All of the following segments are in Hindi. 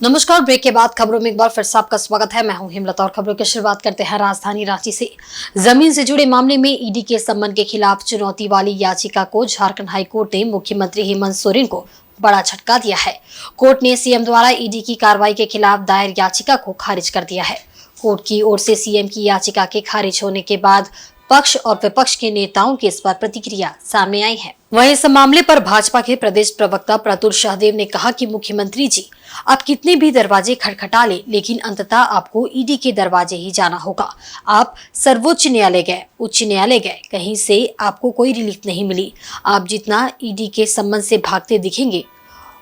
नमस्कार। ब्रेक के बाद खबरों में एक बार फिर से आपका स्वागत है। मैं हूं हिमलता और खबरों की शुरुआत करते हैं राजधानी रांची से। जमीन से जुड़े मामले में ईडी के समन के खिलाफ चुनौती वाली याचिका को झारखंड हाईकोर्ट ने मुख्यमंत्री हेमंत सोरेन को बड़ा झटका दिया है। कोर्ट ने सीएम द्वारा ईडी की कार्रवाई के खिलाफ दायर याचिका को खारिज कर दिया है। कोर्ट की ओर से सीएम की याचिका के खारिज होने के बाद पक्ष और विपक्ष के नेताओं की इस पर प्रतिक्रिया सामने आई है। वहीं इस मामले पर भाजपा के प्रदेश प्रवक्ता प्रतुल शाहदेव ने कहा कि मुख्यमंत्री जी, आप कितने भी दरवाजे खटखटा ले, लेकिन अंततः आपको ईडी के दरवाजे ही जाना होगा। आप सर्वोच्च न्यायालय गए, उच्च न्यायालय गए, कहीं से आपको कोई रिलीफ नहीं मिली। आप जितना ईडी के सम्मन से भागते दिखेंगे,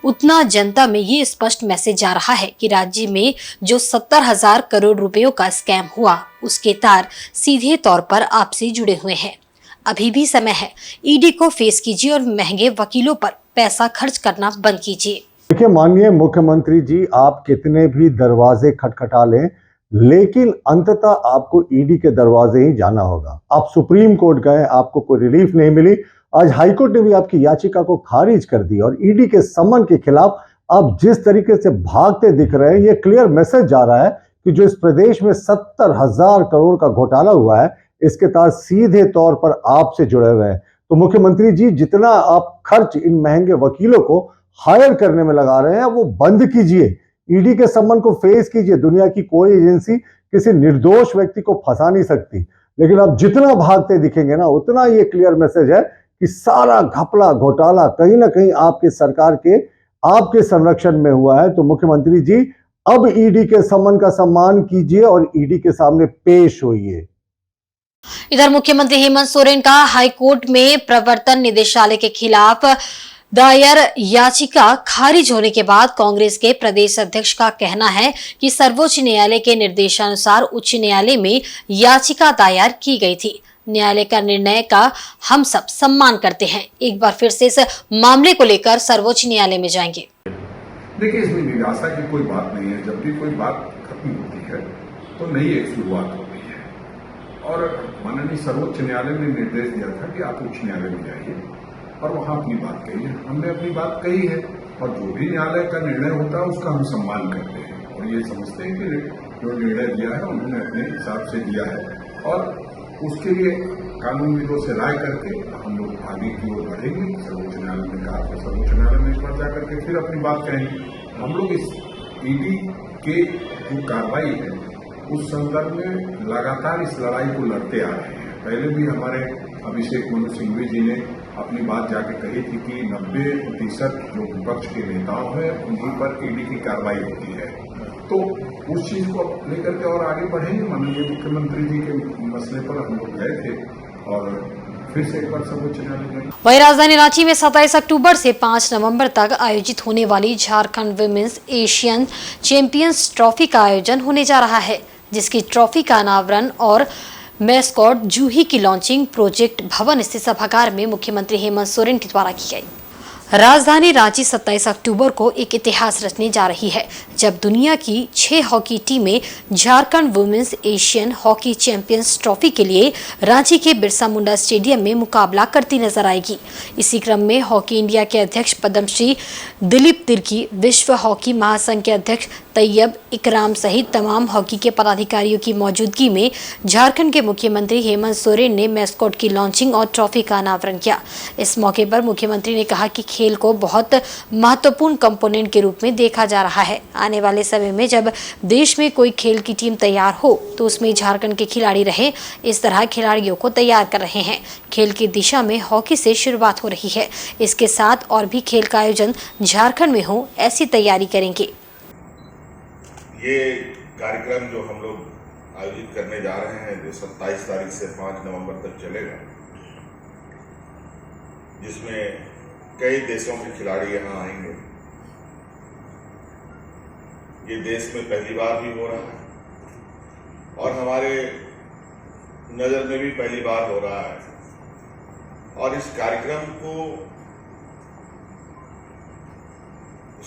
उतना जनता में ये स्पष्ट मैसेज जा रहा है कि राज्य में जो 70,000 करोड़ रुपयों का स्कैम हुआ, उसके तार सीधे तौर पर आपसे जुड़े हुए हैं। अभी भी समय है, ईडी को फेस कीजिए और महंगे वकीलों पर पैसा खर्च करना बंद कीजिए। देखिए, माननीय मुख्यमंत्री जी, आप कितने भी दरवाजे खटखटा लें, लेकिन अंततः आपको ईडी के दरवाजे ही जाना होगा। आप सुप्रीम कोर्ट गए, आपको कोई रिलीफ नहीं मिली। आज हाईकोर्ट ने भी आपकी याचिका को खारिज कर दी और ईडी के सम्मन के खिलाफ आप जिस तरीके से भागते दिख रहे हैं, ये क्लियर मैसेज जा रहा है कि जो इस प्रदेश में 70,000 करोड़ का घोटाला हुआ है, इसके तार सीधे तौर पर आपसे जुड़े हुए हैं। तो मुख्यमंत्री जी, जितना आप खर्च इन महंगे वकीलों को हायर करने में लगा रहे हैं, वो बंद कीजिए। ईडी के सम्मन को फेस कीजिए। दुनिया की कोई एजेंसी किसी निर्दोष व्यक्ति को फंसा नहीं सकती। लेकिन आप जितना भागते दिखेंगे ना, उतना ये क्लियर मैसेज है कि सारा घपला घोटाला कहीं ना कहीं आपकी सरकार के, आपके संरक्षण में हुआ है। तो मुख्यमंत्री जी, अब ईडी के सम्मन का सम्मान कीजिए और ईडी के सामने पेश होइए। इधर मुख्यमंत्री हेमंत सोरेन का हाईकोर्ट में प्रवर्तन निदेशालय के खिलाफ दायर याचिका खारिज होने के बाद कांग्रेस के प्रदेश अध्यक्ष का कहना है कि सर्वोच्च न्यायालय के निर्देशानुसार उच्च न्यायालय में याचिका दायर की गई थी। न्यायालय का निर्णय का हम सब सम्मान करते हैं। एक बार फिर से इस मामले को लेकर सर्वोच्च न्यायालय में जाएंगे। देखिए, इसमें निराशा की कोई बात नहीं है। जब भी कोई बात खत्म होती है तो नई एक शुरुआत होती है। और माननीय सर्वोच्च न्यायालय ने निर्देश दिया था कि आप उच्च न्यायालय में जाइए और वहां अपनी बात कहिए। हमने अपनी बात कही है और जो भी न्यायालय का निर्णय होता है उसका हम सम्मान करते हैं और ये समझते हैं कि जो निर्णय दिया है उन्होंने अपने हिसाब से दिया है और उसके लिए कानूनविदों से राय करके हम लोग आगे की ओर बढ़ेंगे। सर्वोच्च न्यायालय ने कहा तो सर्वोच्च न्यायालय में इस पर जाकर के फिर अपनी बात कहेंगे। हम लोग इस ईडी के जो कार्रवाई है उस संदर्भ में लगातार इस लड़ाई को लड़ते आ रहे हैं। पहले भी हमारे अभिषेक मनु सिंघवी जी ने अपनी बात जाके कही थी कि 90% जो विपक्ष के नेताओं हैं उन्हीं पर ईडी की कार्रवाई होती है। तो उस चीज को लेकर के और आगे बढ़ेंगे। माननीय मुख्यमंत्री जी के मसले पर हम लोग गए थे और फिर से एक बार सर्वोच्च न्यायालय। वहीं राजधानी रांची में 27 अक्टूबर से 5 नवंबर तक आयोजित होने वाली Jharkhand women's Asian champions trophy का आयोजन होने जा रहा है, जिसकी ट्रॉफी का अनावरण और मैस्कॉट जूही की लॉन्चिंग प्रोजेक्ट भवन स्थित सभागार में मुख्यमंत्री हेमंत सोरेन के द्वारा की गई। राजधानी रांची 27 अक्टूबर को एक इतिहास रचने जा रही है, जब दुनिया की 6 हॉकी टीमें Jharkhand women's Asian hockey champions trophy के लिए रांची के बिरसा मुंडा स्टेडियम में मुकाबला करती नजर आएगी। इसी क्रम में हॉकी इंडिया के अध्यक्ष पद्मश्री दिलीप तिर्की, विश्व हॉकी महासंघ के अध्यक्ष तैयब इकराम सहित तमाम हॉकी के पदाधिकारियों की मौजूदगी में झारखंड के मुख्यमंत्री हेमंत सोरेन ने मैस्कॉट की लॉन्चिंग और ट्रॉफी का अनावरण किया। इस मौके पर मुख्यमंत्री ने कहा कि खेल को बहुत महत्वपूर्ण कंपोनेंट के रूप में देखा जा रहा है। आने वाले समय में जब देश में कोई खेल की टीम तैयार हो तो उसमें झारखंड के खिलाड़ी रहे। इस तरह खिलाड़ियों को तैयार कर रहे हैं। खेल की दिशा में हॉकी से शुरुआत हो रही है। इसके साथ और भी खेल का आयोजन झारखंड में हो, ऐसी तैयारी करेंगे। ये कार्यक्रम जो हम लोग आयोजित करने जा रहे हैं, जो 27 तारीख से 5 नवंबर तक चलेगा, जिसमें कई देशों के खिलाड़ी यहाँ आएंगे। ये देश में पहली बार भी हो रहा है और हमारे नज़र में भी पहली बार हो रहा है। और इस कार्यक्रम को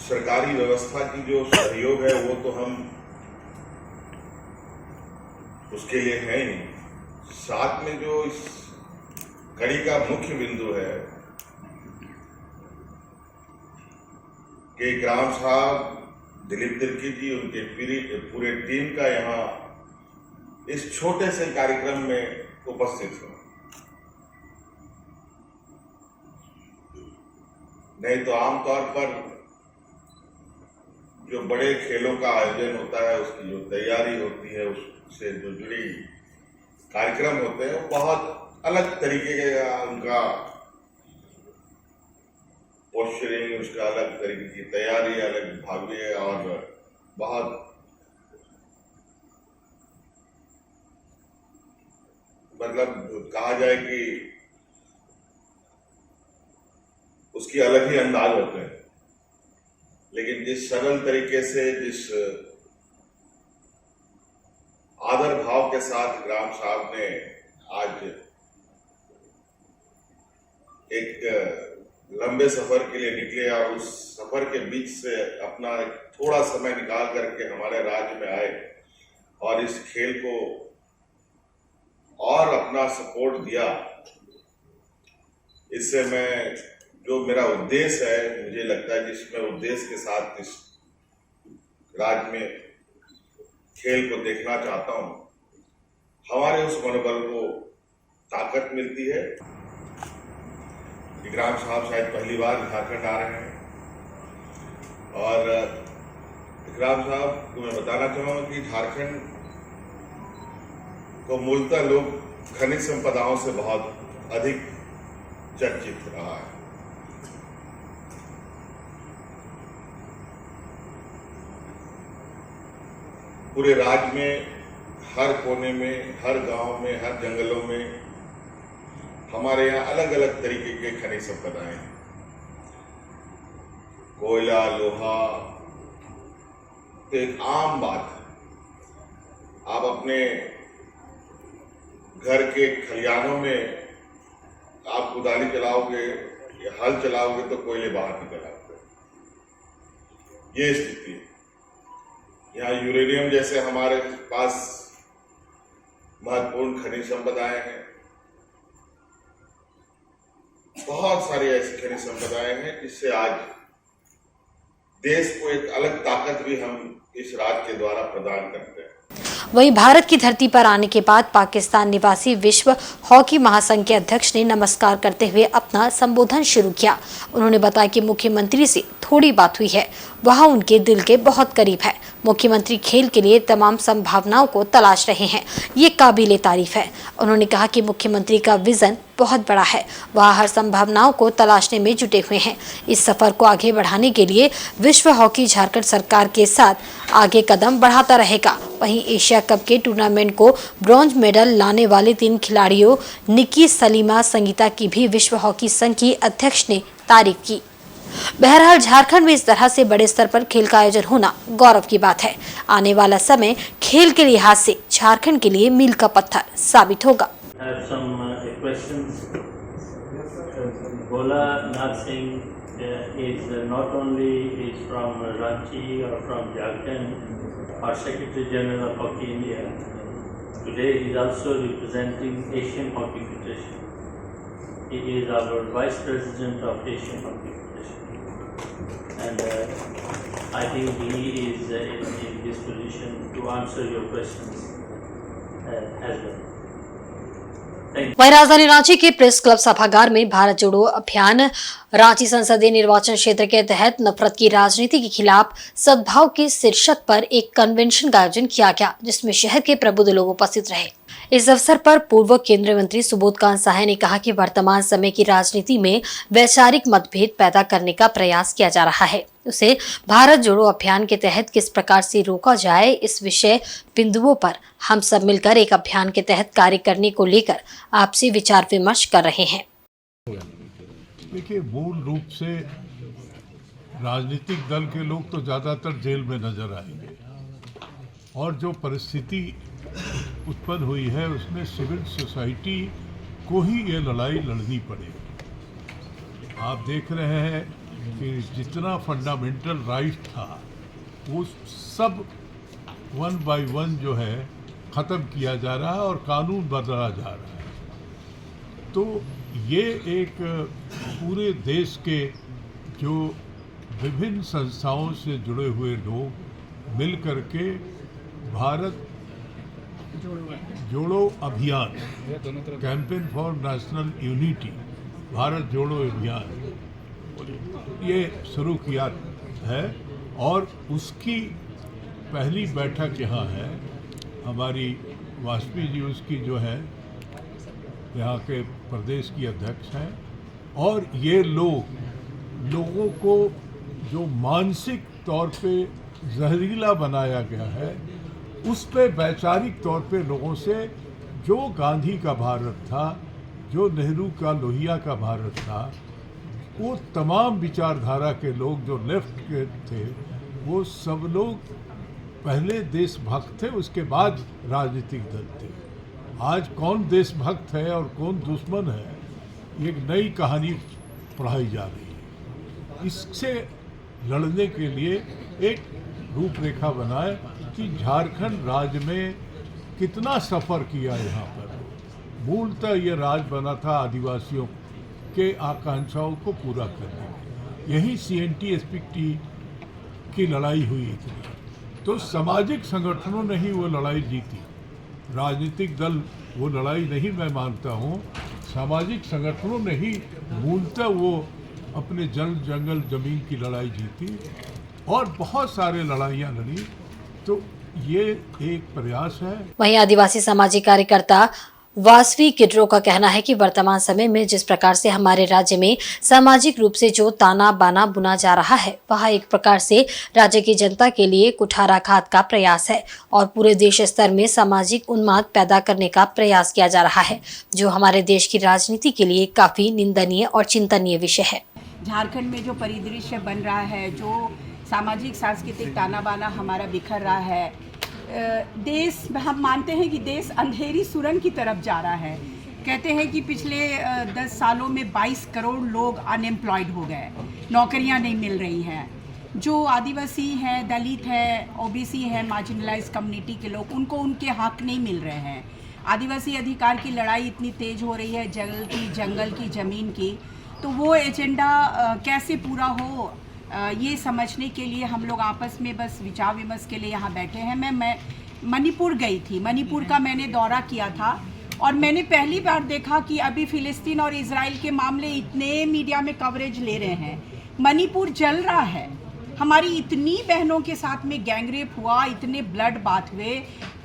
सरकारी व्यवस्था की जो सहयोग है वो तो हम उसके लिए है ही, साथ में जो इस कड़ी का मुख्य बिंदु है कि इकराम साहब दिलीप तिर्की जी, उनके पूरे टीम का यहाँ इस छोटे से कार्यक्रम में उपस्थित हूँ। नहीं तो आमतौर पर जो बड़े खेलों का आयोजन होता है, उसकी जो तैयारी होती है, उससे जो जुड़ी कार्यक्रम होते हैं, वो बहुत अलग तरीके का उनका पोस्चरिंग, उसका अलग तरीके की तैयारी, अलग भाग्य और बहुत मतलब कहा जाए कि उसकी अलग ही अंदाज होते हैं। लेकिन जिस सरल तरीके से, जिस आदर भाव के साथ ग्राम साहब ने आज एक लंबे सफर के लिए निकले और उस सफर के बीच से अपना थोड़ा समय निकाल करके हमारे राज्य में आए और इस खेल को और अपना सपोर्ट दिया, इससे मैं जो मेरा उद्देश्य है, मुझे लगता है जिसमें उद्देश्य के साथ इस राज्य में खेल को देखना चाहता हूं, हमारे उस मनोबल को ताकत मिलती है। ग्राम साहब शायद पहली बार झारखंड आ रहे हैं और ग्राम साहब को मैं बताना चाहूंगा कि झारखंड को मूलतः लोग खनिज संपदाओं से बहुत अधिक चर्चित रहा है। पूरे राज्य में हर कोने में, हर गांव में, हर जंगलों में हमारे यहाँ अलग अलग तरीके के खनिज संपदाएं हैं। कोयला, लोहा तो एक आम बात है। आप अपने घर के खलिहानों में आप कुदाली चलाओगे या हल चलाओगे तो कोयले बाहर निकल आते हैं। ये स्थिति है। यहाँ यूरेनियम जैसे हमारे पास महत्वपूर्ण खनिज संपदाएं हैं, बहुत सारी ऐसी खनिज संपदाएं हैं जिससे आज देश को एक अलग ताकत भी हम इस राज्य के द्वारा प्रदान करते हैं। वहीं भारत की धरती पर आने के बाद पाकिस्तान निवासी विश्व हॉकी महासंघ के अध्यक्ष ने नमस्कार करते हुए अपना संबोधन शुरू किया। उन्होंने बताया कि मुख्यमंत्री से थोड़ी बात हुई है, वह उनके दिल के बहुत करीब है। मुख्यमंत्री खेल के लिए तमाम संभावनाओं को तलाश रहे हैं, ये काबिले तारीफ है। उन्होंने कहा कि मुख्यमंत्री का विजन बहुत बड़ा है, वह हर संभावनाओं को तलाशने में जुटे हुए हैं। इस सफर को आगे बढ़ाने के लिए विश्व हॉकी झारखंड सरकार के साथ आगे कदम बढ़ाता रहेगा। वहीं एशिया कप के टूर्नामेंट को ब्रॉन्ज मेडल लाने वाले 3 खिलाड़ियों निकी, सलीमा, संगीता की भी विश्व हॉकी संघ की अध्यक्ष ने तारीफ की। बहरहाल झारखंड में इस तरह से बड़े स्तर पर खेल का आयोजन होना गौरव की बात है। आने वाला समय खेल के लिहाज से झारखंड के लिए मील का पत्थर साबित होगा। Bola Nath Singh is not only is from Ranchi or from Jharkhand or Secretary General of Hockey India. Today he is also representing Asian Hockey Federation. He is our Vice President of Asian Hockey Federation, and I think he is in this position to answer your questions as well. वहीं राजधानी रांची के प्रेस क्लब सभागार में भारत जोड़ो अभियान रांची संसदीय निर्वाचन क्षेत्र के तहत नफरत की राजनीति के खिलाफ सद्भाव के शीर्षक पर एक कन्वेंशन का आयोजन किया गया, जिसमें शहर के प्रबुद्ध लोग उपस्थित रहे। इस अवसर पर पूर्व केंद्रीय मंत्री सुबोध कांत सहाय ने कहा कि वर्तमान समय की राजनीति में वैचारिक मतभेद पैदा करने का प्रयास किया जा रहा है, उसे भारत जोड़ो अभियान के तहत किस प्रकार से रोका जाए, इस विषय बिंदुओं पर हम सब मिलकर एक अभियान के तहत कार्य करने को लेकर आपसी विचार विमर्श कर रहे हैं। देखिए, मूल रूप से राजनीतिक दल के लोग तो ज़्यादातर जेल में नजर आएंगे और जो परिस्थिति उत्पन्न हुई है उसमें सिविल सोसाइटी को ही ये लड़ाई लड़नी पड़ेगी। आप देख रहे हैं कि जितना फंडामेंटल राइट था वो सब 1 बाय 1 जो है ख़त्म किया जा रहा है और कानून बदला जा रहा है। तो ये एक पूरे देश के जो विभिन्न संस्थाओं से जुड़े हुए लोग मिल करके भारत जोड़ो अभियान, campaign for national unity, Bharat जोड़ो अभियान ये शुरू किया है और उसकी पहली बैठक यहाँ है। हमारी वाजपेयी जी उसकी जो है यहाँ के प्रदेश की अध्यक्ष हैं और ये लोगों को जो मानसिक तौर पे जहरीला बनाया गया है उस पे वैचारिक तौर पे लोगों से जो गांधी का भारत था, जो नेहरू का लोहिया का भारत था, वो तमाम विचारधारा के लोग जो लेफ्ट के थे वो सब लोग पहले देशभक्त थे, उसके बाद राजनीतिक दल थे। आज कौन देशभक्त है और कौन दुश्मन है एक नई कहानी पढ़ाई जा रही है। इससे लड़ने के लिए एक रूपरेखा बनाए कि झारखंड राज्य में कितना सफ़र किया यहाँ पर। मूलतः ये राज्य बना था आदिवासियों के आकांक्षाओं को पूरा करने में। यही CNT SPT की लड़ाई हुई इतनी, तो सामाजिक संगठनों ने ही वो लड़ाई जीती। राजनीतिक दल वो लड़ाई नहीं मैं मानता हूँ, सामाजिक संगठनों ने ही मूलतः वो अपने जंगल जमीन की लड़ाई जीती और बहुत सारे लड़ाइयाँ लड़ी। तो ये एक प्रयास है। वहीं आदिवासी सामाजिक कार्यकर्ता वासवी किड्रो का कहना है कि वर्तमान समय में जिस प्रकार से हमारे राज्य में सामाजिक रूप से जो ताना बाना बुना जा रहा है वह एक प्रकार से राज्य की जनता के लिए कुठाराघात का प्रयास है और पूरे देश स्तर में सामाजिक उन्माद पैदा करने का प्रयास किया जा रहा है, जो हमारे देश की राजनीति के लिए काफी निंदनीय और चिंतनीय विषय है। झारखंड में जो परिदृश्य बन रहा है, जो सामाजिक सांस्कृतिक ताना बाना हमारा बिखर रहा है, देश हम मानते हैं कि देश अंधेरी सुरंग की तरफ जा रहा है। कहते हैं कि पिछले 10 सालों में 22 करोड़ लोग अनएम्प्लॉयड हो गए, नौकरियां नहीं मिल रही हैं। जो आदिवासी हैं, दलित हैं, OBC हैं, मार्जिनलाइज कम्युनिटी के लोग, उनको उनके हक नहीं मिल रहे हैं। आदिवासी अधिकार की लड़ाई इतनी तेज हो रही है, जंगल की ज़मीन की, तो वो एजेंडा कैसे पूरा हो ये समझने के लिए हम लोग आपस में बस विचार विमर्श के लिए यहाँ बैठे हैं। मैं मणिपुर गई थी, मणिपुर का मैंने दौरा किया था और मैंने पहली बार देखा कि अभी फ़िलिस्तीन और इजराइल के मामले इतने मीडिया में कवरेज ले रहे हैं। मणिपुर जल रहा है, हमारी इतनी बहनों के साथ में गैंगरेप हुआ, इतने ब्लड बाथ हुए,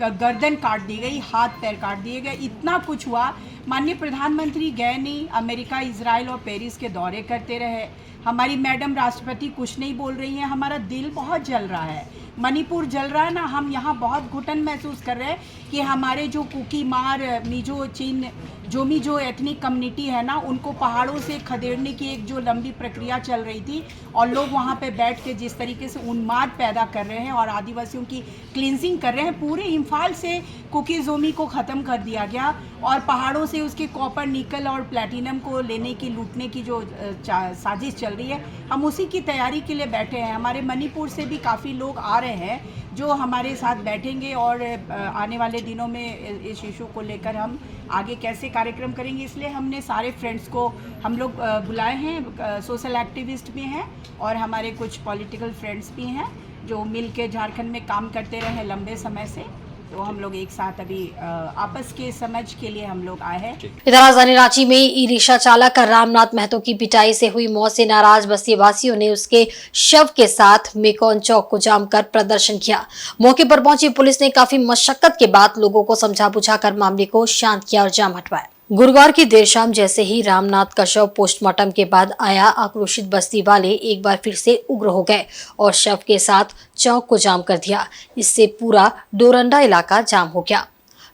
गर्दन काट दी गई, हाथ पैर काट दिए गए, इतना कुछ हुआ। माननीय प्रधानमंत्री गए नहीं, अमेरिका, इजराइल और पेरिस के दौरे करते रहे। हमारी मैडम राष्ट्रपति कुछ नहीं बोल रही हैं। हमारा दिल बहुत जल रहा है, मणिपुर जल रहा है ना। हम यहाँ बहुत घुटन महसूस कर रहे हैं कि हमारे जो कुकी, मार, मिजो, चिन, जोमी जो एथनिक कम्युनिटी है ना, उनको पहाड़ों से खदेड़ने की एक जो लंबी प्रक्रिया चल रही थी और लोग वहाँ पे बैठ के जिस तरीके से उन्माद पैदा कर रहे हैं और आदिवासियों की क्लिनजिंग कर रहे हैं। पूरे इम्फाल से कुकी जोमी को ख़त्म कर दिया गया और पहाड़ों से उसके कॉपर, निकल और प्लैटिनम को लेने की, लूटने की जो साजिश चल रही है, हम उसी की तैयारी के लिए बैठे हैं। हमारे मणिपुर से भी काफ़ी लोग आ रहे हैं जो हमारे साथ बैठेंगे और आने वाले दिनों में इस इशू को लेकर हम आगे कैसे कार्यक्रम करेंगे, इसलिए हमने सारे फ्रेंड्स को हम लोग बुलाए हैं। सोशल एक्टिविस्ट भी हैं और हमारे कुछ पॉलिटिकल फ्रेंड्स भी हैं जो मिल के झारखंड में काम करते रहे लंबे समय से। तो हम लोग एक साथ अभी आपस के समझ के लिए हम लोग आए हैं। इधर राजधानी रांची में ई रिक्शा चालक रामनाथ महतो की पिटाई से हुई मौत से नाराज बस्ती वासियों ने उसके शव के साथ मेकॉन चौक को जाम कर प्रदर्शन किया। मौके पर पहुंची पुलिस ने काफी मशक्कत के बाद लोगों को समझा बुझाकर मामले को शांत किया और जाम हटवाया। गुरुवार की देर शाम जैसे ही रामनाथ का शव पोस्टमार्टम के बाद आया, आक्रोशित बस्ती वाले एक बार फिर से उग्र हो गए और शव के साथ चौक को जाम कर दिया। इससे पूरा डोरंडा इलाका जाम हो गया।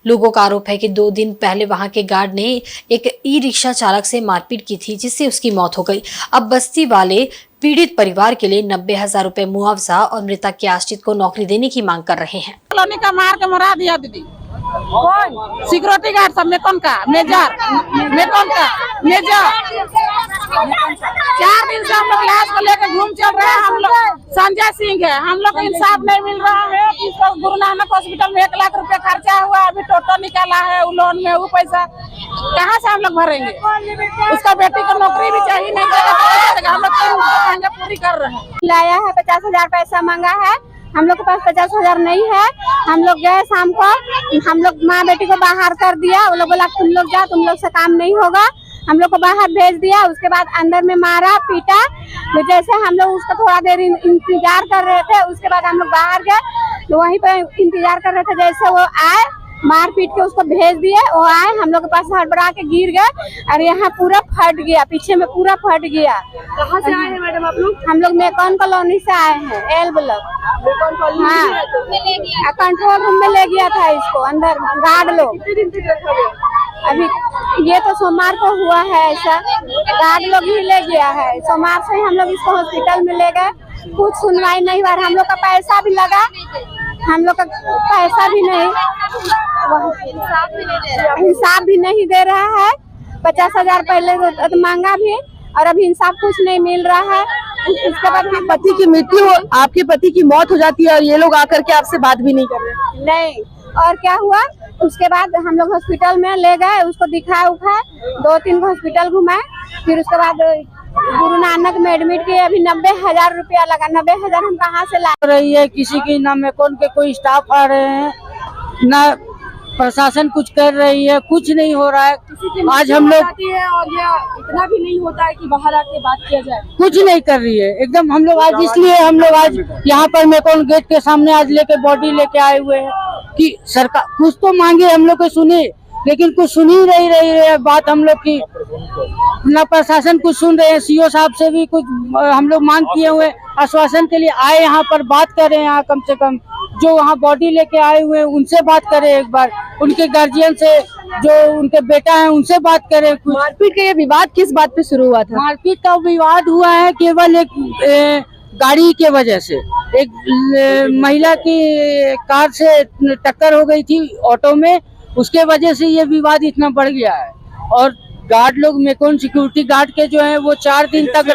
लोगों का आरोप है कि 2 दिन पहले वहां के गार्ड ने एक ई रिक्शा चालक से मारपीट की थी, जिससे उसकी मौत हो गई। अब बस्ती वाले पीड़ित परिवार के लिए 90,000 रुपए मुआवजा और मृतक के आश्रित को नौकरी देने की मांग कर रहे हैं। कॉलोनी का मार के मरा दिया दीदी, कौन सिक्योरिटी गार्ड सब मेकॉन का मेजर 4 दिन से हम लोग लाश को लेकर घूम चल रहे हैं। हम लोग संजय सिंह है, हम लोग को इंसाफ नहीं मिल रहा है। इसको गुरु नानक हॉस्पिटल में 1 लाख रुपया खर्चा हुआ, अभी टोटो निकाला है वो लोन में, वो पैसा कहाँ से हम लोग भरेंगे? उसका बेटी को नौकरी भी चाहिए, नहीं देगा। हम लोग मांगे पूरी कर रहे हैं। लाया है 50,000 पैसा मांगा है, हम लोग के पास 50,000 नहीं है। हम लोग गए शाम को, हम लोग माँ बेटी को बाहर कर दिया। वो लोग बोला तुम लोग जाओ, तुम लोग से काम नहीं होगा। हम लोग को बाहर भेज दिया। उसके बाद अंदर में मारा पीटा। तो जैसे हम लोग उसका थोड़ा देर इंतजार कर रहे थे, उसके बाद हम लोग बाहर गए, तो वहीं पे इंतजार कर रहे थे। जैसे वो आए, मार पीट के उसको भेज दिए। वो आए, हम लोग के पास हड़बड़ा के गिर गए और यहाँ पूरा फट गया, पीछे में पूरा फट गया। कहाँ से आए हैं मैडम आप लोग? हम लोग मेकॉन कॉलोनी से आए हैं, एल ब्लॉक। हाँ, कंट्रोल रूम में ले गया था इसको अंदर गार्ड लोग। अभी ये तो सोमवार को हुआ है, ऐसा गार्ड लोग ही ले गया है। सोमवार से ही हम लोग इसको हॉस्पिटल में ले गए, कुछ सुनवाई नहीं हुआ। हम लोग का पैसा भी लगा, हम लोग का पैसा भी नहीं, इंसाफ भी नहीं दे रहा है। 50,000 पहले मांगा भी और अभी इंसाफ कुछ नहीं मिल रहा है। इसके बाद पति की मृत्यु हो, आपके पति की मौत हो जाती है और ये लोग आकर के आपसे बात भी नहीं कर रहे? नहीं। और क्या हुआ, उसके बाद हम लोग हॉस्पिटल में ले गए, उसको दिखाए उखाए, 2-3 हॉस्पिटल घुमाए। फिर उसके बाद गुरु नानक में एडमिट किए। अभी 90,000 रुपया लगा। 90,000 हम कहाँ से ला रही है? किसी की ना मेकॉन के कोई स्टाफ आ रहे हैं, ना प्रशासन कुछ कर रही है, कुछ नहीं हो रहा है। आज हम लोग और ये इतना भी नहीं होता है कि बाहर आके बात किया जाए, कुछ नहीं कर रही है एकदम। हम लोग आज इसलिए हम लोग आज यहाँ पर मेकॉन गेट के सामने आज लेके बॉडी लेके आए हुए हैं कि सरकार कुछ तो मांगे, हम लोग को सुने, लेकिन कुछ सुन ही नहीं रही है बात हम लोग की। ना प्रशासन कुछ सुन रहे हैं। सीओ साहब से भी कुछ हम लोग मांग किए हुए, आश्वासन के लिए आए, यहाँ पर बात करें। यहाँ कम से कम जो वहाँ बॉडी लेके आए हुए हैं उनसे बात करें एक बार, उनके गार्जियन से, जो उनके बेटा है उनसे बात करें। मारपीट का ये विवाद किस बात पे शुरू हुआ था? मारपीट का विवाद हुआ है केवल एक गाड़ी के वजह से। एक महिला की कार से टक्कर हो गई थी ऑटो में, उसके वजह से ये विवाद इतना बढ़ गया है। और गार्ड लोग मेकॉन सिक्योरिटी गार्ड के जो है वो 4 दिन तक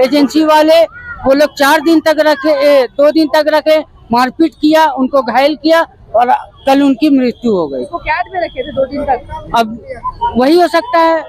एजेंसी वाले वो लोग 4 दिन तक रखे, 2 दिन तक रखे, मारपीट किया, उनको घायल किया और कल उनकी मृत्यु हो गई। वो कैद में रखे थे 2 दिन तक। अब वही हो सकता है।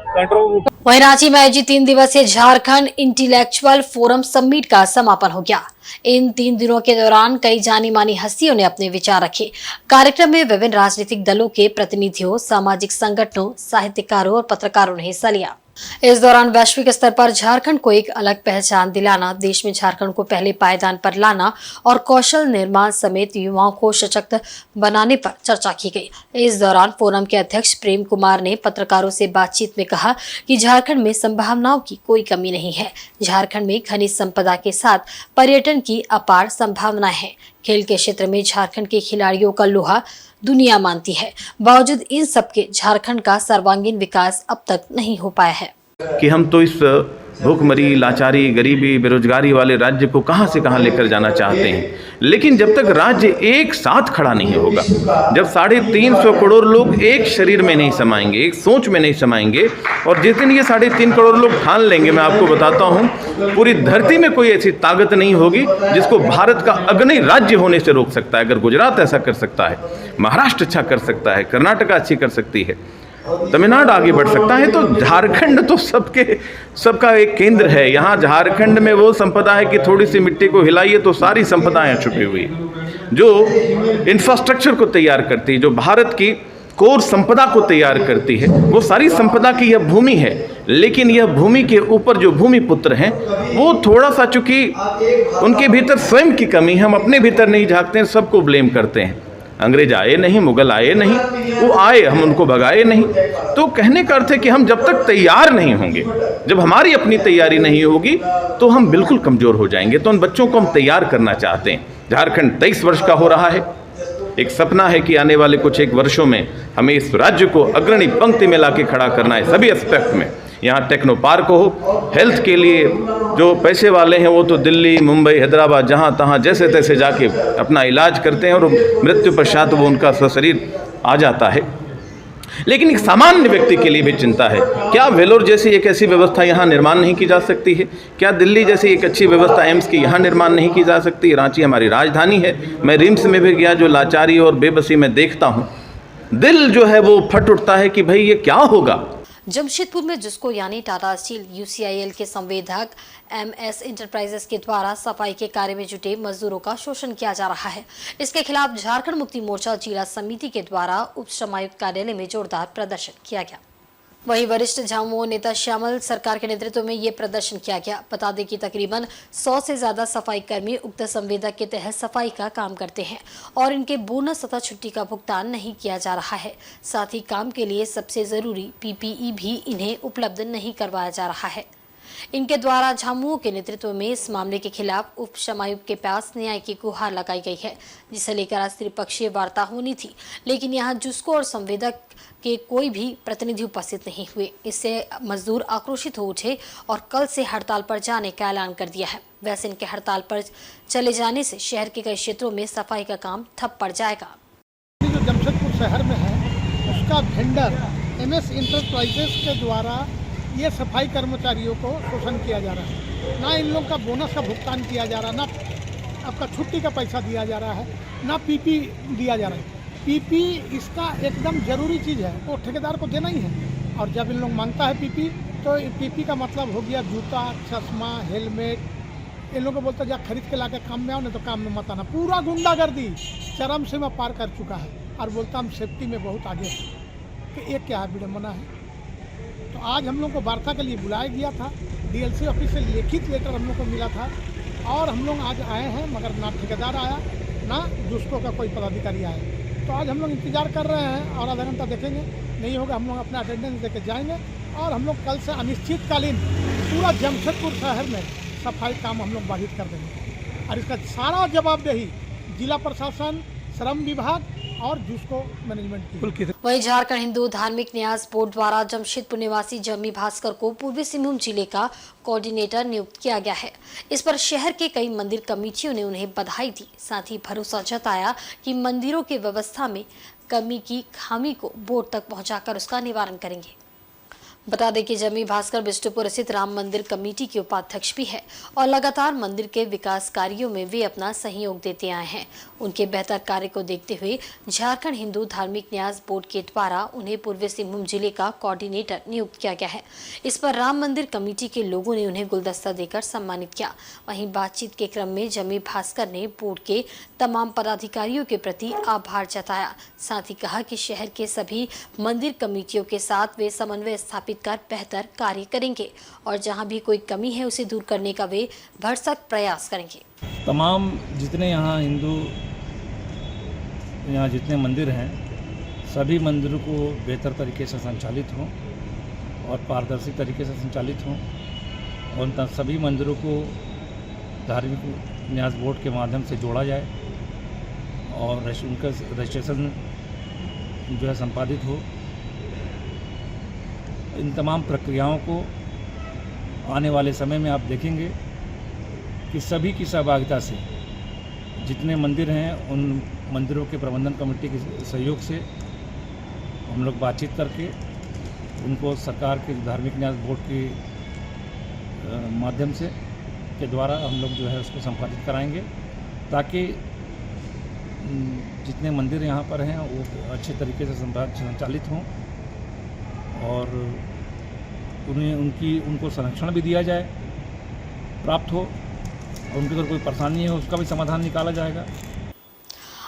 वहीं रांची में आयोजित 3 दिवसीय झारखंड इंटेलेक्चुअल फोरम समिट का समापन हो गया। इन 3 दिनों के दौरान कई जानी मानी हस्तियों ने अपने विचार रखे। कार्यक्रम में विभिन्न राजनीतिक दलों के प्रतिनिधियों, सामाजिक संगठनों, साहित्यकारों और पत्रकारों ने हिस्सा लिया। इस दौरान वैश्विक स्तर पर झारखंड को एक अलग पहचान दिलाना, देश में झारखंड को पहले पायदान पर लाना और कौशल निर्माण समेत युवाओं को सशक्त बनाने पर चर्चा की गई। इस दौरान फोरम के अध्यक्ष प्रेम कुमार ने पत्रकारों से बातचीत में कहा कि झारखंड में संभावनाओं की कोई कमी नहीं है। झारखंड में खनिज संपदा के साथ पर्यटन की अपार संभावनाएं हैं। खेल के क्षेत्र में झारखंड के खिलाड़ियों का लोहा दुनिया मानती है। बावजूद इन सबके झारखंड का सर्वांगीण विकास अब तक नहीं हो पाया है कि हम तो इस भूखमरी, लाचारी, गरीबी, बेरोजगारी वाले राज्य को कहां से कहां लेकर जाना चाहते हैं। लेकिन जब तक राज्य एक साथ खड़ा नहीं होगा, जब 350 करोड़ लोग एक शरीर में नहीं समाएंगे, एक सोच में नहीं समाएंगे, और जिस दिन ये 3.5 करोड़ लोग ठान लेंगे, मैं आपको बताता हूं, पूरी धरती में कोई ऐसी ताकत नहीं होगी जिसको भारत का अग्रणी राज्य होने से रोक सकता है। अगर गुजरात ऐसा कर सकता है, महाराष्ट्र अच्छा कर सकता है, कर्नाटक अच्छी कर सकती है, तमिलनाडु आगे बढ़ सकता है, तो झारखंड तो सबका एक केंद्र है। यहाँ झारखंड में वो संपदा है कि थोड़ी सी मिट्टी को हिलाइए तो सारी संपदाएं छुपी हुई, जो इंफ्रास्ट्रक्चर को तैयार करती है, जो भारत की कोर संपदा को तैयार करती है, वो सारी संपदा की यह भूमि है। लेकिन यह भूमि के ऊपर जो भूमि पुत्र हैं, वो थोड़ा सा, चूंकि उनके भीतर स्वयं की कमी है, हम अपने भीतर नहीं झांकते हैं, सबको ब्लेम करते हैं। अंग्रेज आए नहीं, मुगल आए नहीं, वो आए, हम उनको भगाए नहीं। तो कहने का अर्थ है कि हम जब तक तैयार नहीं होंगे, जब हमारी अपनी तैयारी नहीं होगी, तो हम बिल्कुल कमज़ोर हो जाएंगे। तो उन बच्चों को हम तैयार करना चाहते हैं। झारखंड 23 वर्ष का हो रहा है। एक सपना है कि आने वाले कुछ 1 वर्षों में हमें इस राज्य को अग्रणी पंक्ति में लाके खड़ा करना है, सभी एस्पेक्ट में। यहाँ टेक्नो पार्क हो, हेल्थ के लिए जो पैसे वाले हैं वो तो दिल्ली, मुंबई, हैदराबाद, जहाँ तहाँ जैसे तैसे जाके अपना इलाज करते हैं, और मृत्यु पश्चात वो उनका सशरीर आ जाता है। लेकिन एक सामान्य व्यक्ति के लिए भी चिंता है, क्या वेलोर जैसी एक ऐसी व्यवस्था यहाँ निर्माण नहीं की जा सकती है? क्या दिल्ली जैसी एक अच्छी व्यवस्था एम्स की यहाँ निर्माण नहीं की जा सकती? रांची हमारी राजधानी है। मैं रिम्स में भी गया, जो लाचारी और बेबसी में देखता हूँ, दिल जो है वो फट उठता है कि भाई ये क्या होगा। जमशेदपुर में जिसको यानी टाटा स्टील यूसीआईएल के संवेदक एमएस इंटरप्राइजेस के द्वारा सफाई के कार्य में जुटे मजदूरों का शोषण किया जा रहा है। इसके खिलाफ झारखंड मुक्ति मोर्चा जिला समिति के द्वारा उप श्रमायुक्त कार्यालय में जोरदार प्रदर्शन किया गया। वहीं वरिष्ठ झामुमो नेता श्यामल सरकार के नेतृत्व में ये प्रदर्शन किया गया। बता दें कि तकरीबन 100 से ज्यादा सफाई कर्मी उक्त संवेदक के तहत सफाई का काम करते हैं और इनके बोनस तथा छुट्टी का भुगतान नहीं किया जा रहा है। साथ ही काम के लिए सबसे जरूरी पीपीई भी इन्हें उपलब्ध नहीं करवाया जा रहा है। इनके द्वारा झामुमो के नेतृत्व में इस मामले के खिलाफ उप श्रमायुक्त के पास न्याय की गुहार लगाई गई है, जिसे लेकर आज त्रिपक्षीय वार्ता होनी थी, लेकिन यहाँ जुस्को और संवेदक के कोई भी प्रतिनिधि उपस्थित नहीं हुए। इससे मजदूर आक्रोशित हो उठे और कल से हड़ताल पर जाने का ऐलान कर दिया है। वैसे इनके हड़ताल पर चले जाने से शहर के कई क्षेत्रों में सफाई का काम ठप पड़ जाएगा। जो जमशेदपुर शहर में है उसका वेंडर एमएस इंटरप्राइजेस के द्वारा ये सफाई कर्मचारियों को शोषण किया जा रहा है। ना इन लोग का बोनस का भुगतान किया जा रहा है, ना आपका छुट्टी का पैसा दिया जा रहा है, ना पीपी दिया जा रहा है। पीपी इसका एकदम ज़रूरी चीज़ है, वो ठेकेदार को देना ही है। और जब इन लोग मांगता है पीपी, तो पीपी का मतलब हो गया जूता, चश्मा, हेलमेट। इन लोगों को बोलता जा खरीद के ला के काम में आओ, नहीं तो काम में मत आना। पूरा गुंडागर्दी चरम सीमा पार कर चुका है और बोलता हम सेफ्टी में बहुत आगे हैं। तो एक क्या है, विडम्बना है। तो आज हम लोग को वार्ता के लिए बुलाया गया था। डीएलसी ऑफिस से लिखित लेटर हम लोग को मिला था और हम लोग आज आए हैं, मगर ना ठेकेदार आया ना जुस्को का कोई पदाधिकारी आया। तो आज हम लोग इंतज़ार कर रहे हैं और आधा घंटा देखेंगे, नहीं होगा हम लोग अपना अटेंडेंस दे के जाएंगे और हम लोग कल से अनिश्चितकालीन पूरा जमशेदपुर शहर में सफाई काम हम लोग बाधित कर देंगे। और इसका सारा जवाबदेही जिला प्रशासन, श्रम विभाग और जुस्को मैनेजमेंट की। वहीं झारखंड हिंदू धार्मिक न्यास बोर्ड द्वारा जमशेदपुर निवासी जम्मी भास्कर को पूर्वी सिंहभूम जिले का कोऑर्डिनेटर नियुक्त किया गया है। इस पर शहर के कई मंदिर कमेटियों ने उन्हें बधाई दी, साथ ही भरोसा जताया कि मंदिरों की व्यवस्था में कमी की खामी को बोर्ड तक पहुंचाकर उसका निवारण करेंगे। बता दें कि जम्मी भास्कर बिष्टुपुर स्थित राम मंदिर कमेटी के उपाध्यक्ष भी है और लगातार मंदिर के विकास कार्यों में वे अपना सहयोग देते आए हैं। उनके बेहतर कार्य को देखते हुए झारखंड हिंदू धार्मिक न्यास बोर्ड के द्वारा उन्हें पूर्वी सिंहभूम जिले का कोऑर्डिनेटर नियुक्त किया गया है। इस पर राम मंदिर कमेटी के लोगों ने उन्हें गुलदस्ता देकर सम्मानित किया। वहीं बातचीत के क्रम में जम्मी भास्कर ने बोर्ड के तमाम पदाधिकारियों के प्रति आभार जताया। साथ ही कहा कि शहर के सभी मंदिर कमेटियों के साथ वे समन्वय स्थापित कर बेहतर कार्य करेंगे और जहां भी कोई कमी है उसे दूर करने का वे भरसक प्रयास करेंगे। तमाम जितने यहाँ हिंदू यहाँ जितने मंदिर हैं, सभी मंदिरों को बेहतर तरीके से संचालित हों और पारदर्शी तरीके से संचालित हों और उन सभी मंदिरों को धार्मिक न्यास बोर्ड के माध्यम से जोड़ा जाए और उनका रजिस्ट्रेशन जो है संपादित हो। इन तमाम प्रक्रियाओं को आने वाले समय में आप देखेंगे कि सभी की सहभागिता से जितने मंदिर हैं उन मंदिरों के प्रबंधन कमेटी के सहयोग से हम लोग बातचीत करके उनको सरकार के धार्मिक न्यास बोर्ड के माध्यम से के द्वारा हम लोग जो है उसको संपादित कराएंगे, ताकि जितने मंदिर यहाँ पर हैं वो अच्छे तरीके से संचालित हों और उनको संरक्षण भी दिया जाए, प्राप्त हो, और उनकी अगर कोई परेशानी है उसका भी समाधान निकाला जाएगा।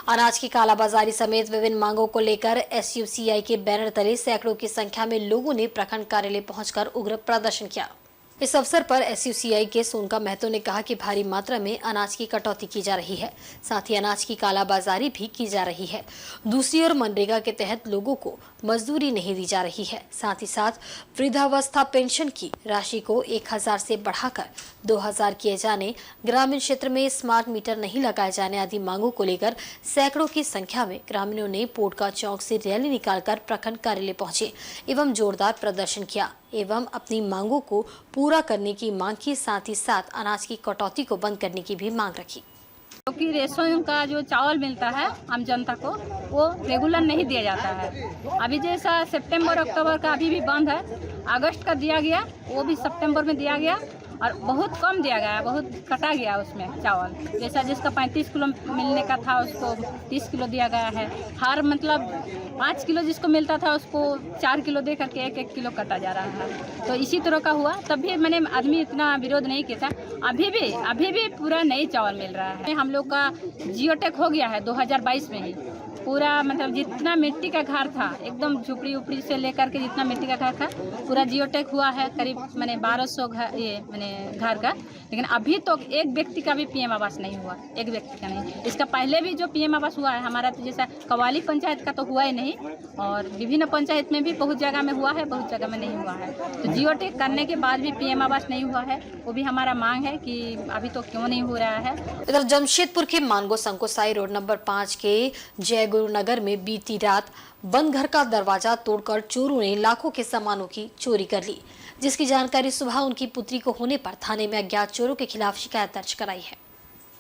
अनाज की कालाबाजारी समेत विभिन्न मांगों को लेकर एसयूसीआई के बैनर तले सैकड़ों की संख्या में लोगों ने प्रखंड कार्यालय पहुंचकर उग्र प्रदर्शन किया। इस अवसर पर एसयूसीआई के सोनका महतो ने कहा कि भारी मात्रा में अनाज की कटौती की जा रही है, साथ ही अनाज की कालाबाजारी भी की जा रही है। दूसरी ओर मनरेगा के तहत लोगों को मजदूरी नहीं दी जा रही है। साथ ही साथ वृद्धावस्था पेंशन की राशि को 1000 से बढ़ाकर 2000 किए जाने, ग्रामीण क्षेत्र में स्मार्ट मीटर नहीं लगाए जाने आदि मांगों को लेकर सैकड़ों की संख्या में ग्रामीणों ने पोटका चौक से रैली निकालकर प्रखंड कार्यालय पहुंचे एवं जोरदार प्रदर्शन किया एवं अपनी मांगों को पूरा करने की मांग की, साथ ही साथ अनाज की कटौती को बंद करने की भी मांग रखी। क्योंकि रेशन का जो चावल मिलता है आम जनता को वो रेगुलर नहीं दिया जाता है। अभी जैसा सितंबर अक्टूबर का अभी भी बंद है, अगस्त का दिया गया वो भी सितंबर में दिया गया और बहुत कम दिया गया, बहुत कटा गया उसमें चावल। जैसा जिसका 35 किलो मिलने का था उसको 30 किलो दिया गया है। हर मतलब 5 किलो जिसको मिलता था उसको 4 किलो दे करके 1-1 किलो कटा जा रहा है। तो इसी तरह का हुआ, तब भी मैंने आदमी इतना विरोध नहीं किया था। अभी भी पूरा नई चावल मिल रहा है। हम लोग का जियोटेक हो गया है 2022 में ही। पूरा मतलब जितना मिट्टी का घर था एकदम झुपड़ी उपड़ी से लेकर के जितना मिट्टी का घर था पूरा जियोटेक हुआ है। करीब मैंने 1200 घर ये मैंने घर का, लेकिन अभी तो एक व्यक्ति का भी पीएम आवास नहीं हुआ, एक व्यक्ति का नहीं। इसका पहले भी जो पीएम आवास हुआ है हमारा तो जैसा कवाली पंचायत का तो हुआ ही नहीं, और विभिन्न पंचायत में भी बहुत जगह में हुआ है, बहुत जगह में नहीं हुआ है। तो जियोटेक करने के बाद भी पीएम आवास नहीं हुआ है। वो भी हमारा मांग है कि अभी तो क्यों नहीं हो रहा है। इधर जमशेदपुर के मानगो संकोसाई रोड नंबर 5 के जय गुरुनगर में बीती रात बंद घर का दरवाजा तोड़कर चोरों ने लाखों के सामानों की चोरी कर ली, जिसकी जानकारी सुबह उनकी पुत्री को होने पर थाने में अज्ञात चोरों के खिलाफ शिकायत दर्ज कराई है।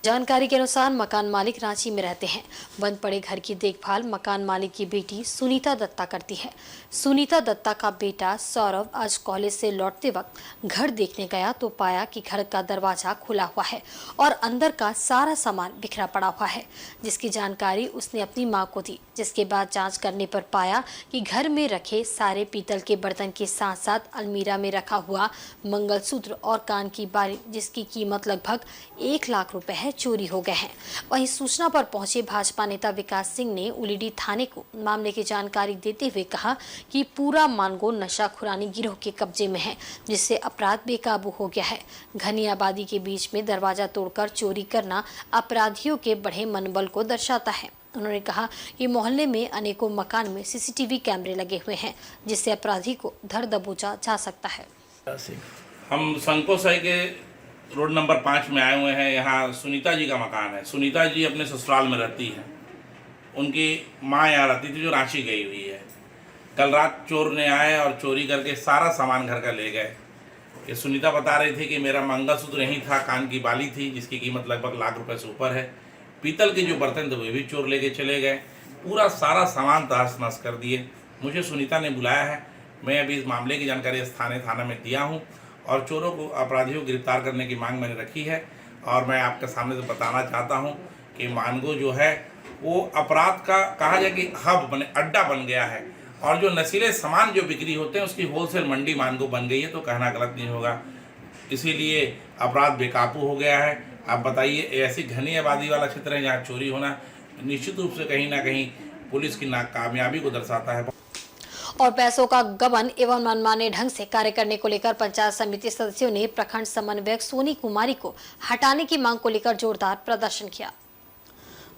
जानकारी के अनुसार मकान मालिक रांची में रहते हैं। बंद पड़े घर की देखभाल मकान मालिक की बेटी सुनीता दत्ता करती है। सुनीता दत्ता का बेटा सौरभ आज कॉलेज से लौटते वक्त घर देखने गया तो पाया कि घर का दरवाजा खुला हुआ है और अंदर का सारा सामान बिखरा पड़ा हुआ है, जिसकी जानकारी उसने अपनी मां को दी। जिसके बाद जांच करने पर पाया कि घर में रखे सारे पीतल के बर्तन के साथ साथ अलमीरा में रखा हुआ मंगलसूत्र और कान की बाली, जिसकी कीमत लगभग 1 लाख रुपए है, चोरी हो गए हैं। वहीं सूचना पर पहुंचे भाजपा नेता विकास सिंह ने उलीडी थाने को मामले की जानकारी देते हुए कहा कि पूरा मानगो नशाखुरानी गिरोह के कब्जे में है, जिससे अपराध बेकाबू हो गया है। घनी आबादी के बीच में दरवाजा तोड़कर चोरी करना अपराधियों के बढ़े मनोबल को दर्शाता है। उन्होंने कहा कि मोहल्ले में अनेकों मकान में सीसीटीवी कैमरे लगे हुए हैं, जिससे अपराधी को धर दबोचा जा सकता है। हम संकोसाई के रोड नंबर 5 में आए हुए हैं। यहाँ सुनीता जी का मकान है। सुनीता जी अपने ससुराल में रहती हैं। उनकी माँ यहाँ रहती थी जो रांची गई हुई है। कल रात चोर ने आए और चोरी करके सारा सामान घर का ले गए। ये सुनीता बता रही थी कि मेरा मंगलसूत्र यहीं था, कान की बाली थी जिसकी कीमत लगभग लाख रुपए से ऊपर है। पीतल के जो बर्तन थे वे भी चोर लेके चले गए। पूरा सारा सामान तहस नहस कर दिए। मुझे सुनीता ने बुलाया है। मैं अभी इस मामले की जानकारी थाना में दिया हूँ और चोरों को, अपराधियों को गिरफ्तार करने की मांग मैंने रखी है। और मैं आपके सामने से बताना चाहता हूँ कि मानगो जो है वो अपराध का कहा जाए कि हब बने, अड्डा बन गया है। और जो नशीले सामान जो बिक्री होते हैं उसकी होलसेल मंडी मानगो बन गई है, तो कहना गलत नहीं होगा। इसीलिए अपराध बेकाबू हो गया है। आप बताइए, ऐसी घनी आबादी वाला क्षेत्र है जहाँ चोरी होना निश्चित रूप से कहीं ना कहीं पुलिस की नाकामयाबी को दर्शाता है। और पैसों का गबन एवं मनमाने ढंग से कार्य करने को लेकर पंचायत समिति सदस्यों ने प्रखंड समन्वयक सोनी कुमारी को हटाने की मांग को लेकर जोरदार प्रदर्शन किया।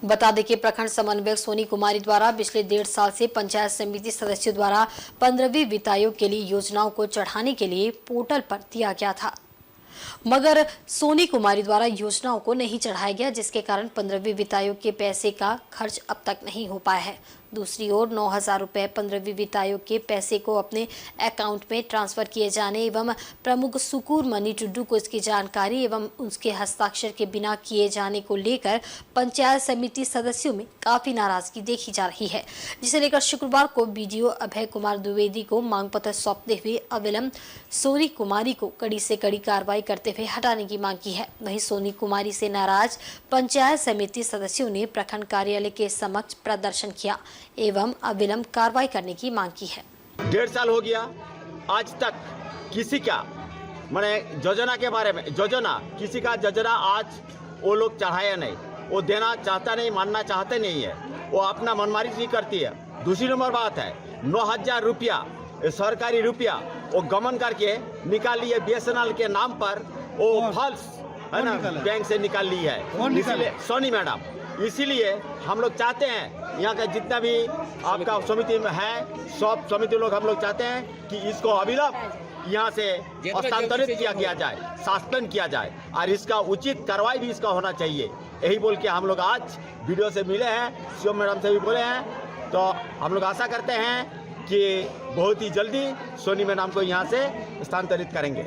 बता दें कि प्रखंड समन्वयक सोनी कुमारी द्वारा पिछले 1.5 साल से पंचायत समिति सदस्यों द्वारा 15वीं वित्त आयोग के लिए योजनाओं को चढ़ाने के लिए पोर्टल पर दिया गया था, मगर सोनी कुमारी द्वारा योजनाओं को नहीं चढ़ाया गया, जिसके कारण 15वीं वित्त आयोग के पैसे का खर्च अब तक नहीं हो पाया है। दूसरी ओर 9,000 रुपए 15वीं वित्त आयोग के पैसे को अपने अकाउंट में ट्रांसफर किए जाने एवं प्रमुख सुकूर मनी टुड्डू को इसकी जानकारी एवं उसके हस्ताक्षर के बिना किए जाने को लेकर पंचायत समिति सदस्यों में काफी नाराजगी देखी जा रही है, जिसे लेकर शुक्रवार को बीडीओ अभय कुमार द्विवेदी को मांग पत्र सौंपते हुए अविलंब सोनी कुमारी को कड़ी से कड़ी कार्रवाई करते हुए हटाने की मांग की है। वहीं सोनी कुमारी से नाराज पंचायत समिति सदस्यों ने प्रखंड कार्यालय के समक्ष प्रदर्शन किया एवं अविलंब कार्रवाई करने की मांग की है। 1.5 साल हो गया, आज तक किसी का मैंने योजना के बारे में किसी का योजना आज वो लोग चढ़ाया नहीं, वो देना चाहता नहीं, मानना चाहते नहीं है, वो अपना मनमानी नहीं करती है। दूसरी नंबर बात है 9,000 रुपया सरकारी रुपया वो गमन करके निकाल लिए BSNL के नाम पर, वो फॉल्स है ना, बैंक से निकाल ली है इसलिए सोनी मैडम। इसीलिए हम लोग चाहते हैं यहाँ का जितना भी आपका समिति में है सब समिति लोग हम लोग चाहते हैं कि इसको अविलंब यहाँ से हस्तांतरित किया जाए, सस्पेंड किया जाए और इसका उचित कार्रवाई भी इसका होना चाहिए। यही बोल के हम लोग आज वीडियो से मिले हैं, सीएम मैडम से भी बोले हैं। तो हम लोग आशा करते हैं कि बहुत ही जल्दी सोनी मैडम को यहाँ से स्थानांतरित करेंगे।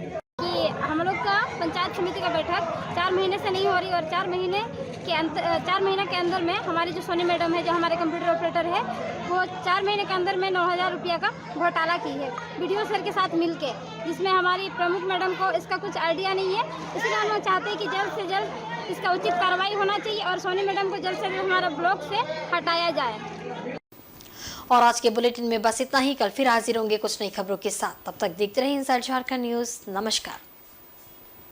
हम लोग का पंचायत समिति का बैठक 4 महीने से नहीं हो रही और 4 महीने के अंदर में हमारी जो सोनी मैडम है, जो हमारे कंप्यूटर ऑपरेटर है, वो 4 महीने के अंदर में 9,000 रुपया का घोटाला की है वीडियो सर के साथ मिलके, जिसमें हमारी प्रमुख मैडम को इसका कुछ आइडिया नहीं है। इसलिए हम लोग चाहते हैं कि जल्द से जल्द इसका उचित कार्रवाई होना चाहिए और सोनी मैडम को जल्द से जल्द हमारा ब्लॉक से हटाया जाए। और आज के बुलेटिन में बस इतना ही। कल फिर हाजिर होंगे कुछ नई खबरों के साथ। तब तक देखते रहिए इनसाइड झारखंड न्यूज़। नमस्कार।